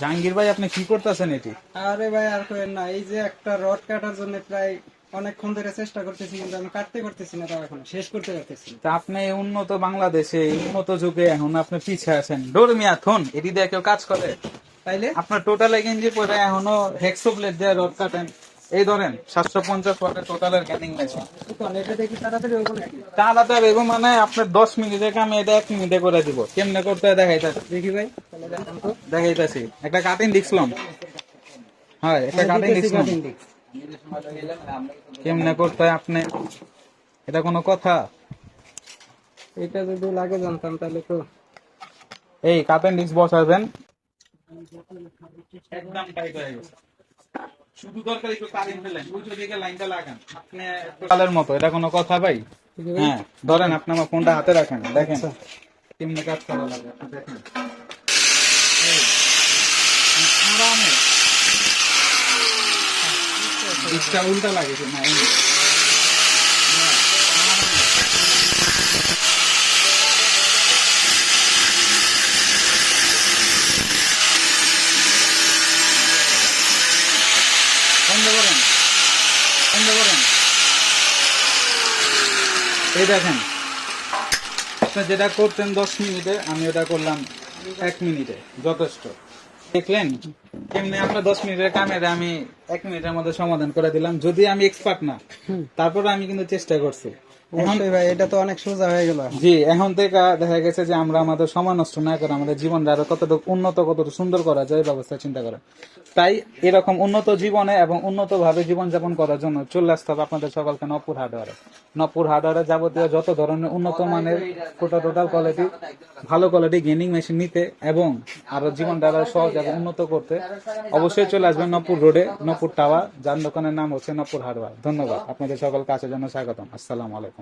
জাহাঙ্গীর ভাই, আপনি কি করতেছেন এটি? আরে ভাই আর কইেন না, এই যে একটা রড কাটার জন্য প্রায় অনেকক্ষণ ধরে চেষ্টা করতেছি, কিন্তু আমি কাটতে পারতেছি না, তাও এখন শেষ করতে পারতেছি না। তা আপনি এই উন্নত বাংলাদেশে, এই উন্নত যুগে এখন আপনি পিছিয়ে আছেন। ডোরমিয়া থন এটি দিয়ে কেউ কাজ করে? তাইলে আপনার টোটাল গেঞ্জি পরে এখনো হেক্সো ব্লেড দিয়ে রড কাটেন। এই ধরেন 750 ওয়াটের টোটালের ক্যানিং মেশিন। এখন এটা দেখি তাড়াতাড়ি হবে নাকি? তাহলে বেগম মানে আপনার 10 মিনিটের কাম এটা 1 মিনিটে করে দিব। কেমনে করতে হয় দেখাইতেছি। দেখি ভাই, তাহলে দেখান তো। দেখাইতেছি। একটা কাটিং দিছিলাম। হয়, একটা কাটিং দিতেছি দিছিলাম। কাটিং দিক। কেমনে করতে হয় আপনি, এটা কোনো কথা? এটা যদি লাগে জানতাম তাহলে তো। এই কাটিং ডিস্ক বসাবেন, একদম টাইট হয়ে গেছে। শুধু দরকার একটু কারেন্ট লাইন, ওই দিকে লাইনটা লাগান আপনি কালের মতো। এটা কোনো কথা ভাই? ঠিক আছে ভাই? হ্যাঁ, ধরেন আপনি আমার ফোনটা হাতে রাখেন, দেখেন আচ্ছা। কেমনে কাজ করা লাগে আপনি দেখেন। এই, আরামে ডিস্কটা উল্টা লাগেছে না, এই বন্ধ করেন, বন্ধ করেন। এই দেখেন, আপনি যেটা করতেন 10 মিনিটে, আমি ওটা করলাম 1 মিনিটে, যথেষ্ট। দেখলেন কেমনে আমরা 10 মিনিটের কামের আমি 1 মিনিটের মধ্যে সমাধান করে দিলাম। যদি আমি এক্সপার্ট না, তারপরে আমি কিন্তু চেষ্টা করছি। এখন অবশ্যই ভাই, এটা তো অনেক সোজা হয়ে গেল। জি, এখন থেকে দেখা গেছে যে আমরা আমাদের সময় নষ্ট না করে আমাদের জীবনটা আরো কতটুকু উন্নত, কতটুকু সুন্দর করা যায় ব্যবস্থা চিন্তা করে। তাই এরকম উন্নত জীবনে এবং উন্নত ভাবে জীবনযাপন করার জন্য চলে আসতে হবে আপনাদের সকলকে নপুর হার্ডওয়্যারে। নপুর হার্ডওয়্যারে যাবতীয় যত ধরনের উন্নত মানের টোটাল কোয়ালিটি, ভালো কোয়ালিটি গেমিং মেশিন নিতে এবং আরো জীবনটা আরো সহজ এবং উন্নত করতে অবশ্যই চলে আসবেন নপুর রোডে, নপুর টাওয়ার, যার দোকানের নাম হচ্ছে নপুর হার্ডওয়্যার। ধন্যবাদ আপনাদের সকল কাছের জন্য স্বাগতম। আসসালামু আলাইকুম।